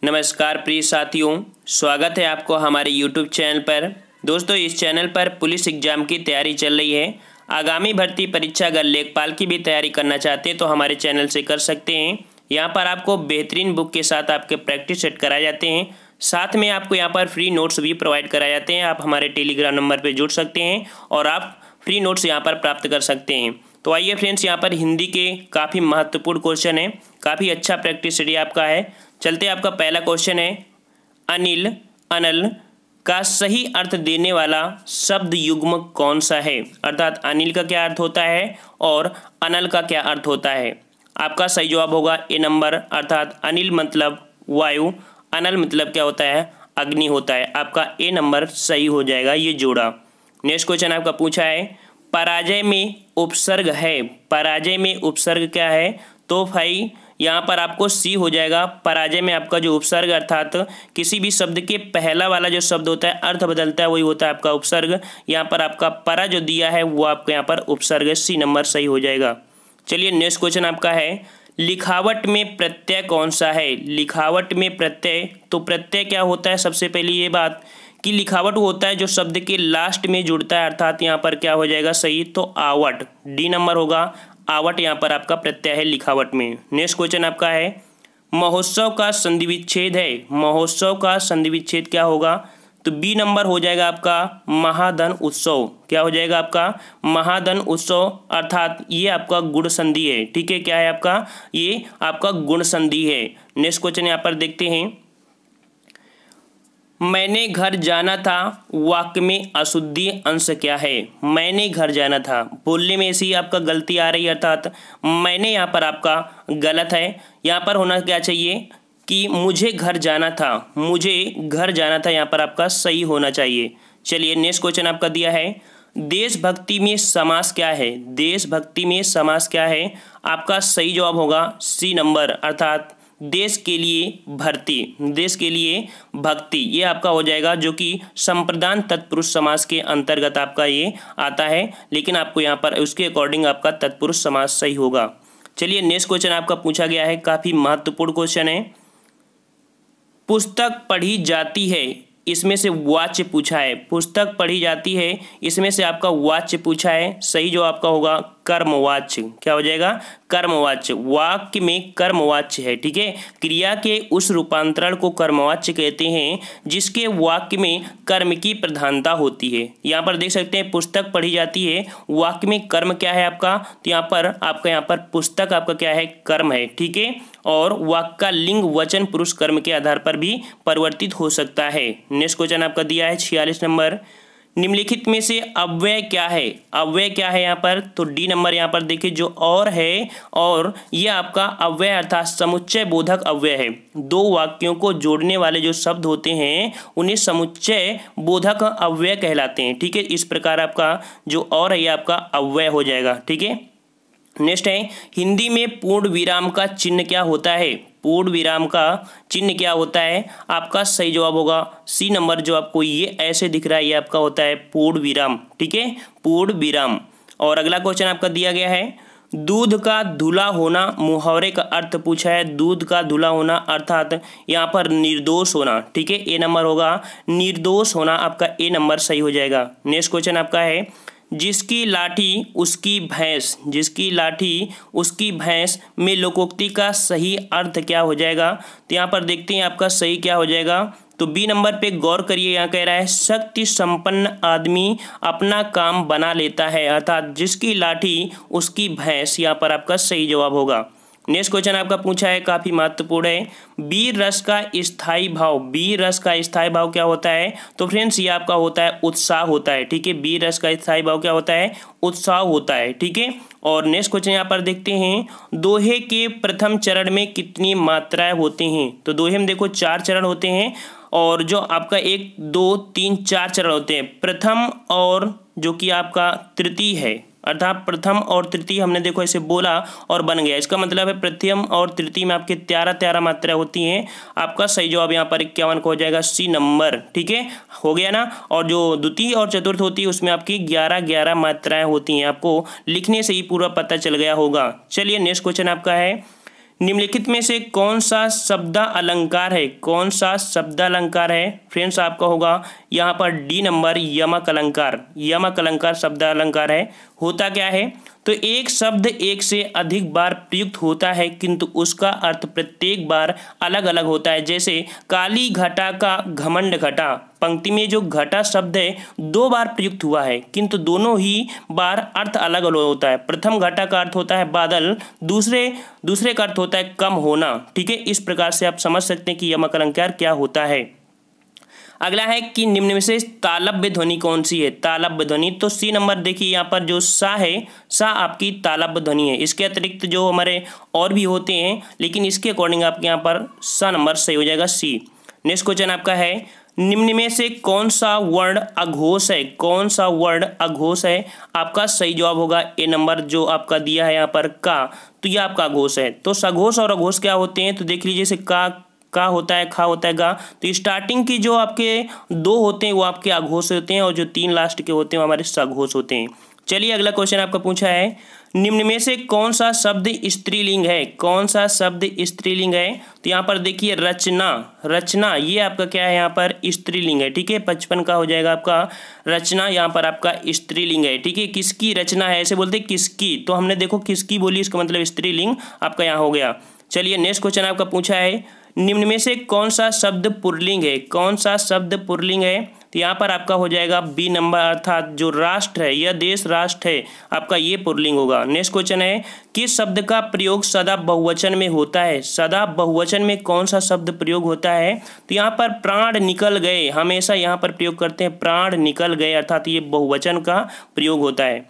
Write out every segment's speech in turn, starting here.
नमस्कार प्रिय साथियों, स्वागत है आपको हमारे YouTube चैनल पर। दोस्तों, इस चैनल पर पुलिस एग्जाम की तैयारी चल रही है। आगामी भर्ती परीक्षा अगर लेखपाल की भी तैयारी करना चाहते हैं तो हमारे चैनल से कर सकते हैं। यहाँ पर आपको बेहतरीन बुक के साथ आपके प्रैक्टिस सेट कराए जाते हैं। साथ में आपको यहाँ पर फ्री नोट्स भी प्रोवाइड कराए जाते हैं। आप हमारे टेलीग्राम नंबर पर जुड़ सकते हैं और आप फ्री नोट्स यहाँ पर प्राप्त कर सकते हैं। तो आइए फ्रेंड्स, यहाँ पर हिंदी के काफ़ी महत्वपूर्ण क्वेश्चन है, काफ़ी अच्छा प्रैक्टिस सेट आपका है। चलते आपका पहला क्वेश्चन है, अनिल अनल का सही अर्थ देने वाला शब्द युग्म कौन सा है। अर्थात अनिल का क्या अर्थ होता है और अनल का क्या अर्थ होता है। आपका सही जवाब होगा ए नंबर, अर्थात अनिल मतलब वायु, अनल मतलब क्या होता है, अग्नि होता है। आपका ए नंबर सही हो जाएगा ये जोड़ा। नेक्स्ट क्वेश्चन आपका पूछा है, पराजय में उपसर्ग है। पराजय में उपसर्ग क्या है, तो भाई यहाँ पर आपको सी हो जाएगा। पराजय में आपका जो उपसर्ग अर्थात किसी भी शब्द के पहला वाला जो शब्द होता है अर्थ बदलता है, वही होता है आपका उपसर्ग। यहाँ पर आपका परा जो दिया है वो आपको यहाँ पर उपसर्ग है, सी नंबर सही हो जाएगा। चलिए नेक्स्ट क्वेश्चन आपका है, लिखावट में प्रत्यय कौन सा है। लिखावट में प्रत्यय, तो प्रत्यय क्या होता है, सबसे पहले ये बात कि लिखावट होता है जो शब्द के लास्ट में जुड़ता है, अर्थात यहाँ पर क्या हो जाएगा सही, तो आवट, डी नंबर होगा। आवट यहाँ पर आपका प्रत्यय है लिखावट में। नेक्स्ट क्वेश्चन आपका है, महोत्सव का संधि विच्छेद है। महोत्सव का संधि विच्छेद क्या होगा, तो बी नंबर हो जाएगा आपका महाधन उत्सव। क्या हो जाएगा आपका महाधन उत्सव, अर्थात ये आपका गुण संधि है। ठीक है, क्या है आपका, ये आपका गुण संधि है। नेक्स्ट क्वेश्चन यहाँ पर देखते हैं, मैंने घर जाना था वाक्य में अशुद्धि अंश क्या है। मैंने घर जाना था, बोलने में ऐसी आपका गलती आ रही है, अर्थात मैंने यहाँ पर आपका गलत है। यहाँ पर होना क्या चाहिए कि मुझे घर जाना था, मुझे घर जाना था, यहाँ पर आपका सही होना चाहिए। चलिए नेक्स्ट क्वेश्चन आपका दिया है, देशभक्ति में समास क्या है। देशभक्ति में समास क्या है, आपका सही जवाब होगा सी नंबर, अर्थात देश के लिए भर्ती, देश के लिए भक्ति, ये आपका हो जाएगा, जो कि संप्रदान तत्पुरुष समास के अंतर्गत आपका ये आता है। लेकिन आपको यहाँ पर उसके अकॉर्डिंग आपका तत्पुरुष समास सही होगा। चलिए नेक्स्ट क्वेश्चन आपका पूछा गया है, काफ़ी महत्वपूर्ण क्वेश्चन है, पुस्तक पढ़ी जाती है, इसमें से वाच्य पूछा है। पुस्तक पढ़ी जाती है, इसमें से आपका वाच्य पूछा है। सही जो आपका होगा कर्मवाच्य। क्या हो जाएगा, कर्मवाच्य। वाक्य में कर्मवाच्य है। ठीक है, क्रिया के उस रूपांतरण को कर्मवाच्य कहते हैं जिसके वाक्य में कर्म की प्रधानता होती है। यहाँ पर देख सकते हैं पुस्तक पढ़ी जाती है, वाक्य में कर्म क्या है आपका, तो यहाँ पर आपका यहाँ पर पुस्तक आपका क्या है, कर्म है। ठीक है, और वाक्य का लिंग वचन पुरुष कर्म के आधार पर भी परिवर्तित हो सकता है। नेक्स्ट क्वेश्चन आपका दिया है 46 नंबर, निम्नलिखित में से अव्यय क्या है। अव्यय क्या है यहाँ पर, तो डी नंबर यहाँ पर देखिए जो और है, और ये आपका अव्यय अर्थात समुच्चय बोधक अव्यय है। दो वाक्यों को जोड़ने वाले जो शब्द होते हैं उन्हें समुच्चय बोधक अव्यय कहलाते हैं। ठीक है, इस प्रकार आपका जो और है ये आपका अव्यय हो जाएगा। ठीक है, नेक्स्ट है, हिंदी में पूर्ण विराम का चिन्ह क्या होता है। पूर्ण विराम का चिन्ह क्या होता है, आपका सही जवाब होगा सी नंबर, जो आपको ये ऐसे दिख रहा है ये आपका होता है पूर्ण विराम। ठीक है, पूर्ण विराम। और अगला क्वेश्चन आपका दिया गया है, दूध का धुला होना, मुहावरे का अर्थ पूछा है। दूध का धुला होना अर्थात यहाँ पर निर्दोष होना। ठीक है, ए नंबर होगा निर्दोष होना, आपका ए नंबर सही हो जाएगा। नेक्स्ट क्वेश्चन आपका है, जिसकी लाठी उसकी भैंस, जिसकी लाठी उसकी भैंस में लोकोक्ति का सही अर्थ क्या हो जाएगा, तो यहाँ पर देखते हैं आपका सही क्या हो जाएगा, तो बी नंबर पे गौर करिए। यहाँ कह रहा है शक्ति संपन्न आदमी अपना काम बना लेता है, अर्थात जिसकी लाठी उसकी भैंस, यहाँ पर आपका सही जवाब होगा। नेक्स्ट क्वेश्चन आपका पूछा है, काफ़ी महत्वपूर्ण है, वीर रस का स्थायी भाव। वीर रस का स्थायी भाव क्या होता है, तो फ्रेंड्स ये आपका होता है उत्साह होता है। ठीक है, वीर रस का स्थायी भाव क्या होता है, उत्साह होता है। ठीक है, और नेक्स्ट क्वेश्चन यहाँ पर देखते हैं, दोहे के प्रथम चरण में कितनी मात्राएं होती हैं। तो दोहे में देखो 4 चरण होते हैं, और जो आपका 1 2 3 4 चरण होते हैं। प्रथम और जो कि आपका तृतीय है, अर्थात प्रथम और तृतीय हमने देखो ऐसे बोला और बन गया। इसका मतलब है प्रथम और तृतीय में आपके 13 मात्राएं होती हैं। आपका सही जवाब यहाँ पर 51 का हो जाएगा, सी नंबर। ठीक है, हो गया ना। और जो द्वितीय और चतुर्थ होती है उसमें आपकी 11 मात्राएं होती हैं। आपको लिखने से ही पूरा पता चल गया होगा। चलिए नेक्स्ट क्वेश्चन आपका है, निम्नलिखित में से कौन सा शब्द अलंकार है, कौन सा शब्द अलंकार है फ्रेंड्स, आपका होगा यहाँ पर डी नंबर यमक अलंकार। यमक अलंकार शब्द अलंकार है। होता क्या है, तो एक शब्द एक से अधिक बार प्रयुक्त होता है किंतु उसका अर्थ प्रत्येक बार अलग अलग होता है। जैसे काली घटा का घमंड घटा, पंक्ति में जो घटा शब्द है 2 बार प्रयुक्त हुआ है किंतु दोनों ही बार अर्थ अलग अलग होता है। प्रथम घटा का अर्थ होता है बादल, दूसरे का अर्थ होता है कम होना। ठीक है, इस प्रकार से आप समझ सकते हैं कि यमक अलंकार क्या होता है। अगला है कि निम्न में से तालव्य ध्वनि कौन सी है। तालव्य ध्वनि, तो सी नंबर देखिए यहाँ पर जो सा है, सा आपकी तालव्य ध्वनि है। इसके अतिरिक्त जो हमारे और भी होते हैं लेकिन इसके अकॉर्डिंग आपके यहाँ पर सा नंबर सही हो जाएगा, सी। नेक्स्ट क्वेश्चन आपका है, निम्न में से कौन सा वर्ण अघोष है, कौन सा वर्ण अघोष है। आपका सही जवाब होगा ए नंबर जो आपका दिया है यहाँ पर का, तो यह आपका अघोष है। तो सघोष और अघोष क्या होते हैं, तो देख लीजिए, जैसे का होता है, खा होता है, गा, तो स्टार्टिंग की जो आपके 2 होते हैं वो आपके अघोष होते हैं और जो 3 लास्ट के होते हैं वो हमारे सघोष होते हैं। चलिए अगला क्वेश्चन आपका पूछा है, निम्न में से कौन सा शब्द स्त्रीलिंग है, कौन सा शब्द स्त्रीलिंग है। तो यहाँ पर देखिए रचना, रचना ये आपका क्या है, यहाँ पर स्त्रीलिंग है। ठीक है, 55 का हो जाएगा आपका रचना, यहाँ पर आपका स्त्रीलिंग है। ठीक है, किसकी रचना है, ऐसे बोलते किसकी, तो हमने देखो किसकी बोली, इसका मतलब स्त्रीलिंग आपका यहाँ हो गया। चलिए नेक्स्ट क्वेश्चन आपका पूछा है, निम्न में से कौन सा शब्द पुल्लिंग है, कौन सा शब्द पुल्लिंग है। तो यहाँ पर आपका हो जाएगा बी नंबर, अर्थात जो राष्ट्र है, यह देश राष्ट्र है, आपका ये पुल्लिंग होगा। नेक्स्ट क्वेश्चन है, किस शब्द का प्रयोग सदा बहुवचन में होता है। सदा बहुवचन में कौन सा शब्द प्रयोग होता है, तो यहाँ पर प्राण निकल गए, हमेशा यहाँ पर प्रयोग करते हैं, प्राण निकल गए, अर्थात ये बहुवचन का प्रयोग होता है।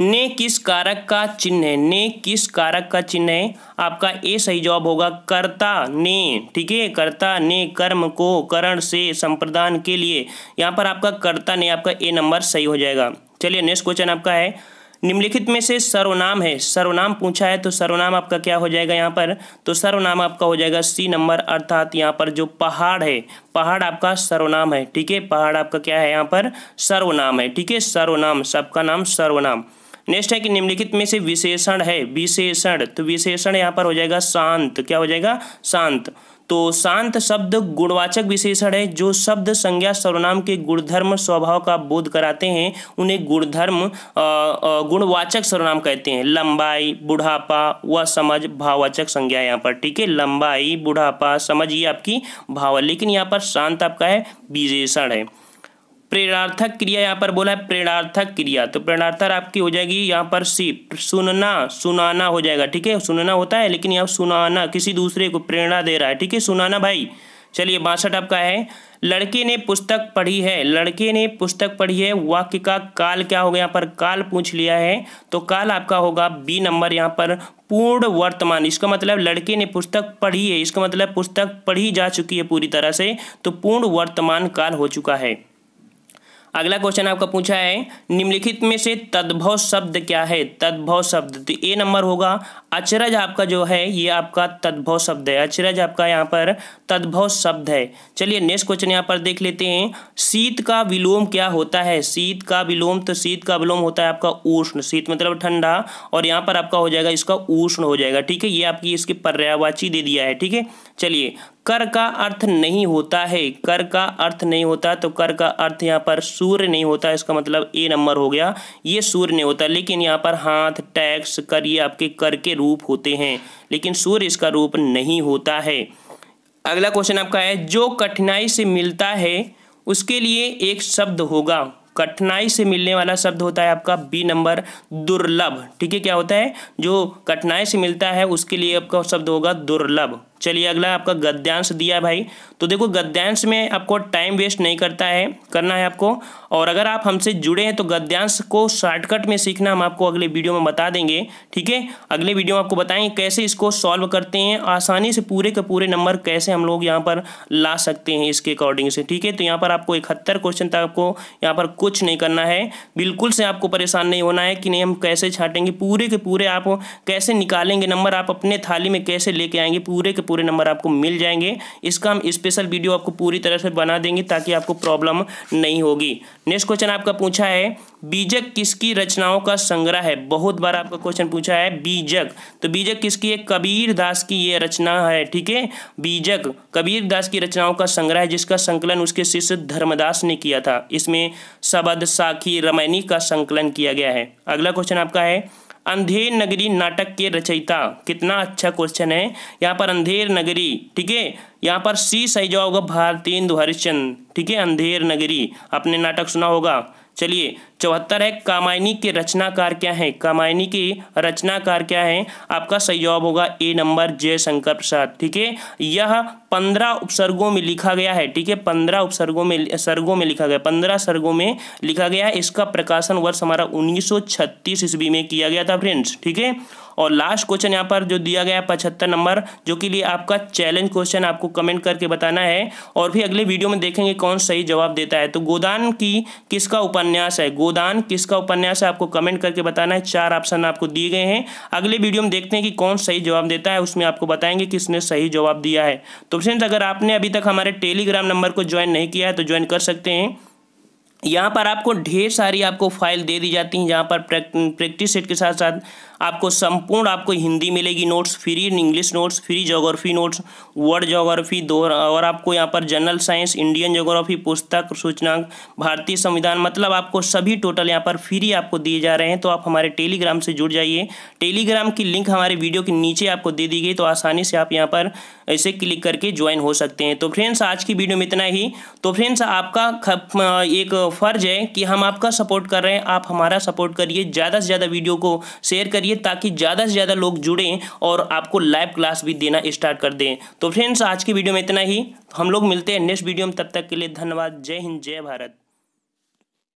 ने किस कारक का चिन्ह है, ने किस कारक का चिन्ह है। आपका ए सही जवाब होगा कर्ता ने। ठीक है, कर्ता ने कर्म को करण से संप्रदान के लिए, यहाँ पर आपका कर्ता ने, आपका ए नंबर सही हो जाएगा। चलिए नेक्स्ट क्वेश्चन आपका है, निम्नलिखित में से सर्वनाम है, सर्वनाम पूछा है, तो सर्वनाम आपका क्या हो जाएगा यहाँ पर, तो सर्वनाम आपका हो जाएगा सी नंबर, अर्थात यहाँ पर जो पहाड़ है, पहाड़ आपका सर्वनाम है। ठीक है, पहाड़ आपका क्या है, यहाँ पर सर्वनाम है। ठीक है, सर्वनाम, सबका नाम सर्वनाम। नेक्स्ट है कि निम्नलिखित में से विशेषण है, विशेषण, तो विशेषण यहाँ पर हो जाएगा शांत, क्या हो जाएगा, शांत। तो शांत शब्द गुणवाचक विशेषण है, जो शब्द संज्ञा सर्वनाम के गुणधर्म स्वभाव का बोध कराते हैं उन्हें गुणधर्म गुणवाचक सर्वनाम कहते हैं। लंबाई, बुढ़ापा व समझ भाववाचक संज्ञा यहाँ पर। ठीक है, लंबाई, बुढ़ापा, समझ ये आपकी भाव, लेकिन यहाँ पर शांत आपका है विशेषण है। प्रेरणार्थक क्रिया यहाँ पर बोला है, प्रेरणार्थक क्रिया, तो प्रेरणार्थक आपकी हो जाएगी यहाँ पर सी, सुनना, सुनाना हो जाएगा। ठीक है, सुनना होता है लेकिन यहाँ सुनाना, किसी दूसरे को प्रेरणा दे रहा है। ठीक है, सुनाना भाई। चलिए 62 आपका है, लड़के ने पुस्तक पढ़ी है, लड़के ने पुस्तक पढ़ी है, वाक्य का काल क्या होगा, यहाँ पर काल पूछ लिया है, तो काल आपका होगा बी नंबर, यहाँ पर पूर्ण वर्तमान। इसका मतलब लड़के ने पुस्तक पढ़ी है, इसका मतलब पुस्तक पढ़ी जा चुकी है पूरी तरह से, तो पूर्ण वर्तमान काल हो चुका है। अगला क्वेश्चन आपका पूछा है, निम्नलिखित में से तद्भव शब्द क्या है, तद्भव शब्द, तो ए नंबर होगा अचरज, आपका जो है ये आपका तद्भव शब्द है, अचरज आपका यहाँ पर तद्भव शब्द है। चलिए नेक्स्ट क्वेश्चन यहाँ पर देख लेते हैं, शीत का विलोम क्या होता है, शीत का विलोम, तो शीत का विलोम होता है आपका उष्ण, शीत मतलब ठंडा, और यहाँ पर आपका हो जाएगा इसका उष्ण हो जाएगा। ठीक है, ये आपकी इसके पर्यायवाची दे दिया है। ठीक है, चलिए कर का अर्थ नहीं होता है, कर का अर्थ नहीं होता, तो कर का अर्थ यहाँ पर सूर्य नहीं होता, इसका मतलब ए नंबर हो गया, ये सूर्य नहीं होता, लेकिन यहाँ पर हाथ, टैक्स, कर, ये आपके कर के रूप होते हैं, लेकिन सूर्य इसका रूप नहीं होता है। अगला क्वेश्चन आपका है, जो कठिनाई से मिलता है उसके लिए एक शब्द होगा, कठिनाई से मिलने वाला शब्द होता है आपका बी नंबर दुर्लभ। ठीक है, क्या होता है, जो कठिनाई से मिलता है उसके लिए आपका शब्द होगा दुर्लभ। चलिए अगला आपका गद्यांश दिया है भाई, तो देखो गद्यांश में आपको टाइम वेस्ट नहीं करना है आपको, और अगर आप हमसे जुड़े हैं तो गद्यांश को शॉर्टकट में सीखना हम आपको अगले वीडियो में बता देंगे। ठीक है, अगले वीडियो में आपको बताएंगे कैसे इसको सॉल्व करते हैं, आसानी से पूरे के पूरे नंबर कैसे हम लोग यहाँ पर ला सकते हैं इसके अकॉर्डिंग से। ठीक है, तो यहाँ पर आपको 71 क्वेश्चन तक आपको यहाँ पर कुछ नहीं करना है, बिल्कुल से आपको परेशान नहीं होना है कि नहीं हम कैसे छाटेंगे, पूरे के पूरे आप कैसे निकालेंगे नंबर, आप अपने थाली में कैसे लेके आएंगे, पूरे के पूरे नंबर आपको मिल जाएंगे। इसका हम स्पेशल वीडियो आपको पूरी तरह से बना देंगे ताकि आपको प्रॉब्लम नहीं होगी। नेक्स्ट क्वेश्चन आपका पूछा है बीजक किसकी रचनाओं का संग्रह है। बहुत बार आपका क्वेश्चन पूछा है बीजक, तो बीजक किसकी है, कबीर दास की ये रचना है। ठीक है, बीजक कबीर दास की रचनाओं का संग्रह है जिसका संकलन उसके शिष्य धर्मदास ने किया था। इसमें शबद, साखी, रामायणी का संकलन किया गया है। अगला क्वेश्चन आपका है अंधेर नगरी नाटक के रचयिता। कितना अच्छा क्वेश्चन है यहाँ पर, अंधेर नगरी। ठीक है, यहाँ पर सी सही जवाब होगा भारतेंदु हरिश्चंद्र। ठीक है, अंधेर नगरी आपने नाटक सुना होगा। चलिए 74 है कामायनी के रचनाकार क्या है। कामायनी के रचनाकार क्या है, आपका सही जवाब होगा ए नंबर जयशंकर प्रसाद। ठीक है, यह 15 उपसर्गों में लिखा गया है। ठीक है, 15 उपसर्गों में सर्गों में लिखा गया, 15 सर्गों में लिखा गया है। इसका प्रकाशन वर्ष हमारा 1936 ईस्वी में किया गया था फ्रेंड्स। ठीक है, और लास्ट क्वेश्चन यहाँ पर जो दिया गया है 75 नंबर, जो कि लिए आपका चैलेंज क्वेश्चन, आपको कमेंट करके बताना है और भी अगले वीडियो में देखेंगे कौन सही जवाब देता है। तो गोदान की किसका उपन्यास है, गोदान किसका उपन्यास है, आपको कमेंट करके बताना है। 4 ऑप्शन आपको दिए गए हैं। अगले वीडियो में देखते हैं कि कौन सही जवाब देता है, उसमें आपको बताएंगे किसने सही जवाब दिया है। तो फ्रेंड्स अगर आपने अभी तक हमारे टेलीग्राम नंबर को ज्वाइन नहीं किया है तो ज्वाइन कर सकते हैं। यहाँ पर आपको ढेर सारी आपको फाइल दे दी जाती हैं, जहाँ पर प्रैक्टिस सेट के साथ साथ आपको संपूर्ण आपको हिंदी मिलेगी notes, free English notes, free geography notes, world geography दो, और आपको यहाँ पर जनरल साइंस, इंडियन ज्योग्राफी, पुस्तक सूचनांक, भारतीय संविधान, मतलब आपको सभी टोटल यहाँ पर फ्री आपको दिए जा रहे हैं। तो आप हमारे टेलीग्राम से जुड़ जाइए। टेलीग्राम की लिंक हमारे वीडियो के नीचे आपको दे दी गई, तो आसानी से आप यहाँ पर ऐसे क्लिक करके ज्वाइन हो सकते हैं। तो फ्रेंड्स आज की वीडियो में इतना ही। तो फ्रेंड्स आपका एक फ़र्ज है कि हम आपका सपोर्ट कर रहे हैं, आप हमारा सपोर्ट करिए, ज़्यादा से ज़्यादा वीडियो को शेयर करिए ताकि ज़्यादा से ज़्यादा लोग जुड़ें और आपको लाइव क्लास भी देना स्टार्ट कर दें। तो फ्रेंड्स आज की वीडियो में इतना ही, हम लोग मिलते हैं नेक्स्ट वीडियो में। तब तक के लिए धन्यवाद। जय हिंद, जय भारत।